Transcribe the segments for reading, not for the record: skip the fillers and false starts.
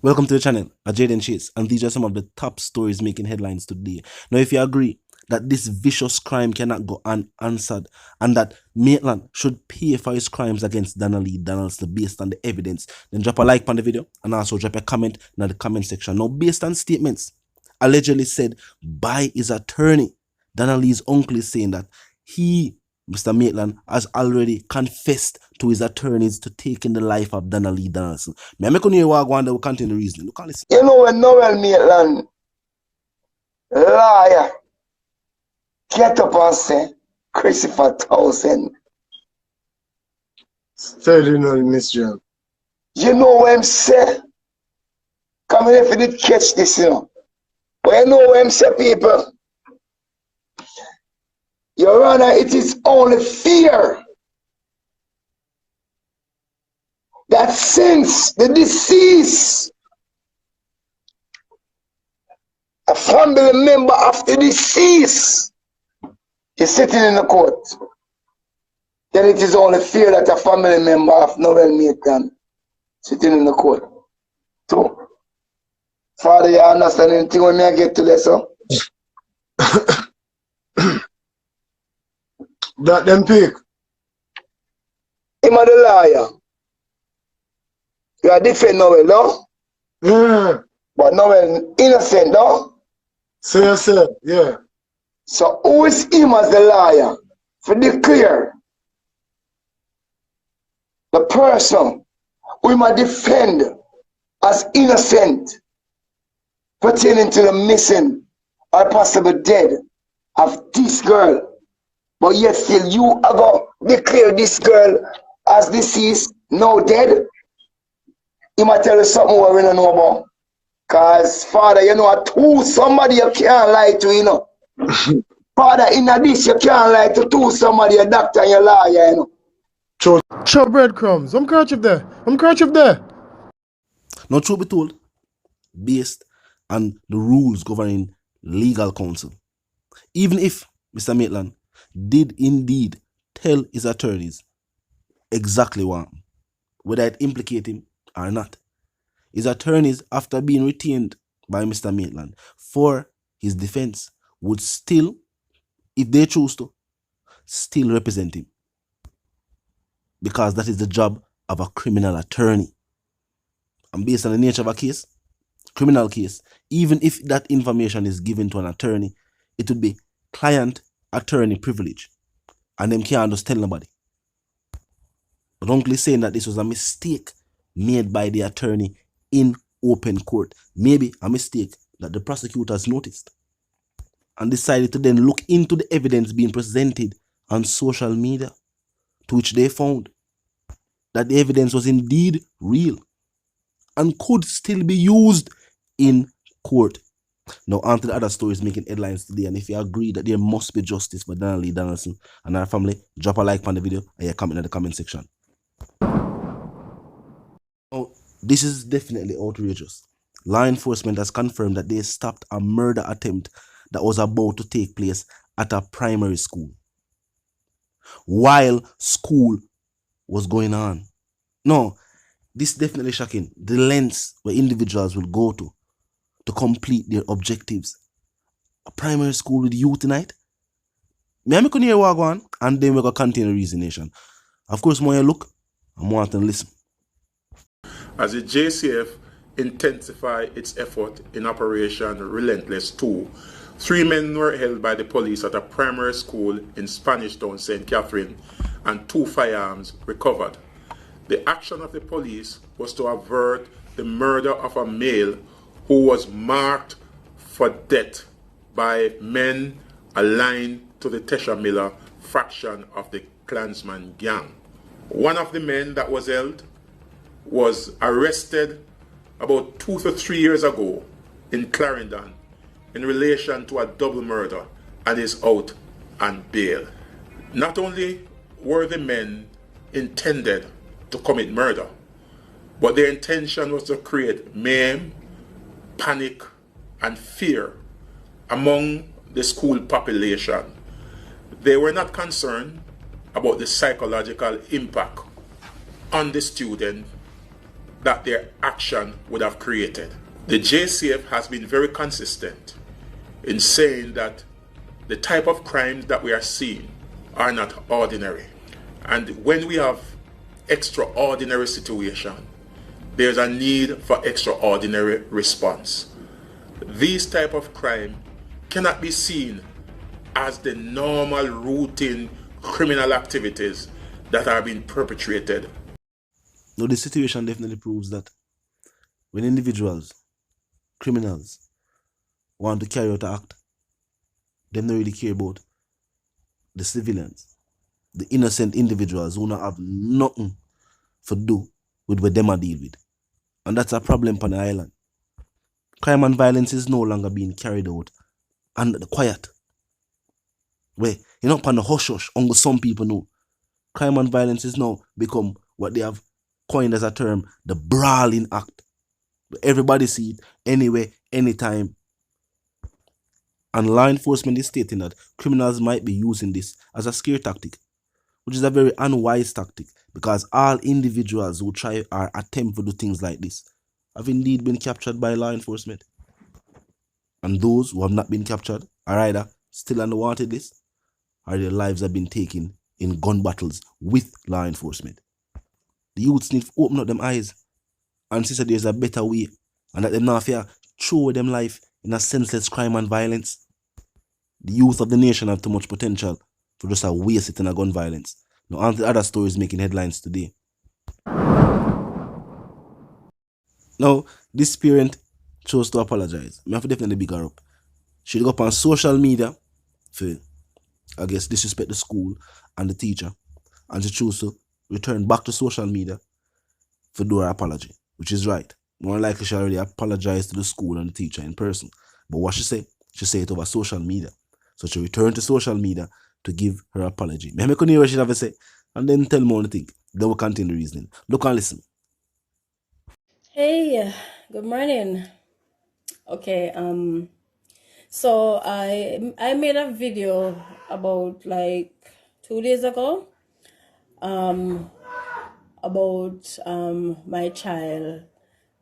Welcome to the channel, Jaden Chase, and these are some of the top stories making headlines today. Now, if you agree that this vicious crime cannot go unanswered and that Maitland should pay for his crimes against Donna Lee Donaldson based on the evidence, then drop a like on the video and also drop a comment in the comment section. Now, based on statements allegedly said by his attorney, Donna Lee's uncle is saying that he, Mr. Maitland, has already confessed to his attorneys to taking the life of Donna Lee Donaldson. Me make you walk one that will continue reasoning. Look, listen. You know when Noel Maitland, liar, get up and say, Christopher Townsend. Certainly not, Miss John. You know what I'm saying? Come here if you did catch this, you know. But you know what I'm saying, people? Your Honor, it is only fear that since the deceased, a family member of the deceased is sitting in the court, then it is only fear that a family member of Noel Maitland sitting in the court. So, Father, you understand anything when I get to this, huh? That them pick. Him a the liar. You are defend Noel, no? Yeah. But Noel innocent, no? Sir, yeah. So who is him as the liar? For declare the person we might defend as innocent pertaining to the missing or possible dead of this girl. But yet still you are going to declare this girl as deceased, no dead? He might tell you something we don't know about. Because, Father, you know, to somebody you can't lie to, you know. Father, in this, you can't lie to somebody, a doctor and a lawyer, you know. Show breadcrumbs. I'm kerchief there. Now, truth be told, based on the rules governing legal counsel, even if Mr. Maitland did indeed tell his attorneys exactly what, whether it implicate him or not, his attorneys, after being retained by Mr. Maitland for his defense, would still, if they choose to, still represent him. Because that is the job of a criminal attorney. And based on the nature of a case, criminal case, even if that information is given to an attorney, it would be client-attorney privilege. And them can't just tell nobody. But Uncle is saying that this was a mistake made by the attorney in open court. Maybe a mistake that the prosecutors noticed and decided to then look into the evidence being presented on social media, to which they found that the evidence was indeed real and could still be used in court. Now, on to the other stories making headlines today, and if you agree that there must be justice for Donna Lee Donaldson and her family, drop a like on the video and you comment in the comment section. Oh, this is definitely outrageous. Law enforcement has confirmed that they stopped a murder attempt that was about to take place at a primary school while school was going on. No, this is definitely shocking. The lengths where individuals will go to complete their objectives. A primary school with youth tonight? Me can hear what on, and then we're going to continue reasonation. Of course, more you look, and more to listen. As the JCF intensify its effort in Operation Relentless 2, 3 men were held by the police at a primary school in Spanish Town, St. Catherine, and 2 firearms recovered. The action of the police was to avert the murder of a male who was marked for death by men aligned to the Tesha Miller faction of the Klansman gang. One of the men that was held was arrested about 2 to 3 years ago in Clarendon in relation to a double murder and is out on bail. Not only were the men intended to commit murder, but their intention was to create mayhem, panic, and fear among the school population. They were not concerned about the psychological impact on the student that their action would have created. The JCF has been very consistent in saying that the type of crimes that we are seeing are not ordinary. And when we have extraordinary situation, there's a need for extraordinary response. These type of crime cannot be seen as the normal routine criminal activities that are being perpetrated. Now, the situation definitely proves that when individuals, criminals, want to carry out an act, they don't really care about the civilians, the innocent individuals who don't have nothing to do with what them are deal with. And that's a problem on the island. Crime and violence is no longer being carried out under the quiet. Where, you know, on the hush-hush, only some people know. Crime and violence is now become what they have coined as a term, the brawling act. Everybody see it anywhere, anytime. And law enforcement is stating that criminals might be using this as a scare tactic, which is a very unwise tactic, because all individuals who try or attempt to do things like this have indeed been captured by law enforcement. And those who have not been captured are either still on the wanted list or their lives have been taken in gun battles with law enforcement. The youths need to open up them eyes and see that there's a better way, and that them not fear throw them life in a senseless crime and violence. The youth of the nation have too much potential for just a waste it in a gun violence. Now, on to the other stories making headlines today. Now, this parent chose to apologize. I have to definitely big her up. She go up on social media for, I guess, disrespect the school and the teacher, and she chose to return back to social media for do her apology, which is right. More likely she already apologized to the school and the teacher in person. But what she said it over social media. So she returned to social media to give her apology. Me could hear what she have to say, and then tell more on the thing. Then we'll continue the reasoning. Look and listen. Hey, good morning. Okay, so I made a video about like 2 days ago, about my child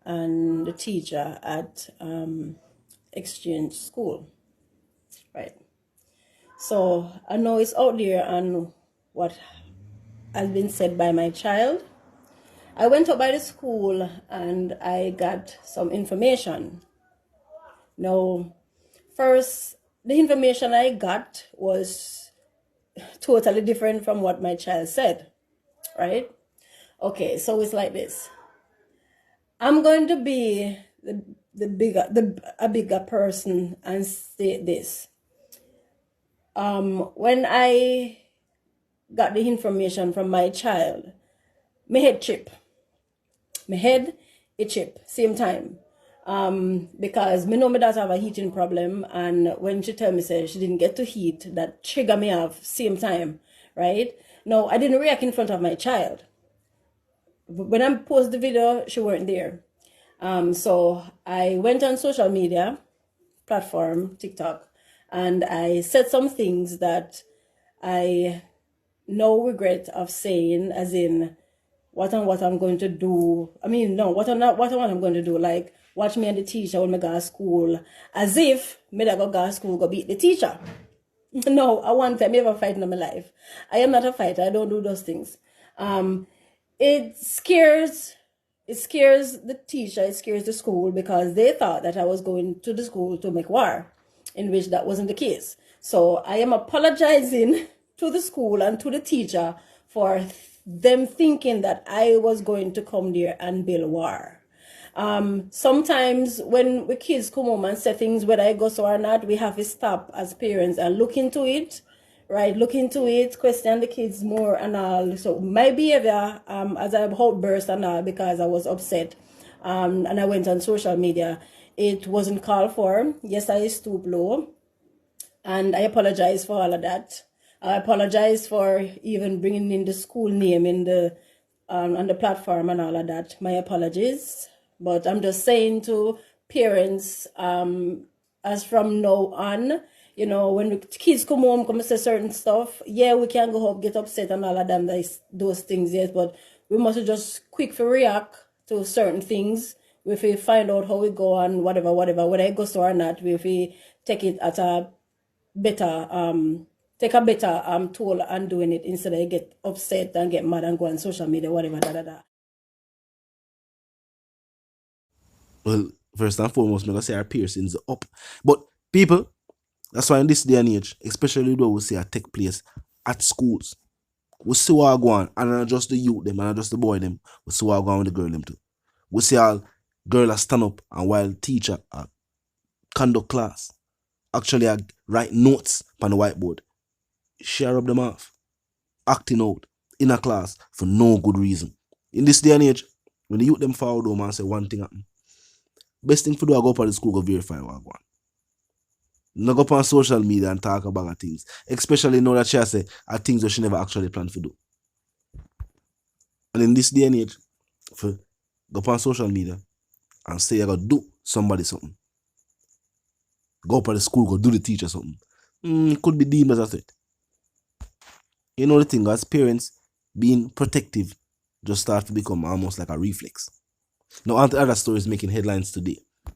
and the teacher at exchange school, right? So I know it's out there and what has been said by my child. I went up by the school and I got some information. Now, first, the information I got was totally different from what my child said, right? Okay, so it's like this. I'm going to be a bigger person and say this. When I got the information from my child, my head chip. My head, it chip, same time. Because me know my daughter have a heating problem, and when she tell me say she didn't get to heat, that trigger me off same time, right? No, I didn't react in front of my child. When I post the video, she weren't there. So I went on social media platform, TikTok, and I said some things that I no regret of saying, as in what I'm going to do. I mean, no, what I'm going to do, like watch me and the teacher when I go to school, as if me that go to school go beat the teacher. No, I want to never fight in my life. I am not a fighter. I don't do those things. It scares the teacher, it scares the school, because they thought that I was going to the school to make war, in which that wasn't the case. So I am apologizing to the school and to the teacher for them thinking that I was going to come there and build war. Sometimes when the kids come home and say things, whether I go so or not, we have to stop as parents and look into it, right? Look into it, question the kids more and all. So my behavior, as I outburst and all, because I was upset, and I went on social media, it wasn't called for. Yes, I stooped low, and I apologize for all of that. I apologize for even bringing in the school name in the on the platform and all of that. My apologies. But I'm just saying to parents, as from now on, you know, when the kids come home, come say certain stuff, yeah, we can go up, get upset and all of them, those things, yes, but we must just quick for react to certain things. If we find out how we go and whatever, whether it goes or not, if we take it at a better take a better tool and doing it instead of get upset and get mad and go on social media, whatever, da da da. Well, first and foremost, I'm gonna say our piercings are up. But people, that's why in this day and age, especially though we see a take place at schools, we see what go on, and not just the youth them, and not just the boy them, we see what go on with the girl them too. We see all girl a stand up and while teacher conduct class, actually write notes on the whiteboard, share up them off, acting out in a class for no good reason. In this day and age, when the youth them fall home and say one thing happen, best thing for do I go up at the school go verify what go on. Not go up on social media and talk about things, especially now that she say are things that she never actually planned to do. And in this day and age, for go up on social media and say you're gonna do somebody something, go up at the school, go do the teacher something, it could be deemed as a threat. You know the thing, as parents, being protective just start to become almost like a reflex. Now, other stories making headlines today.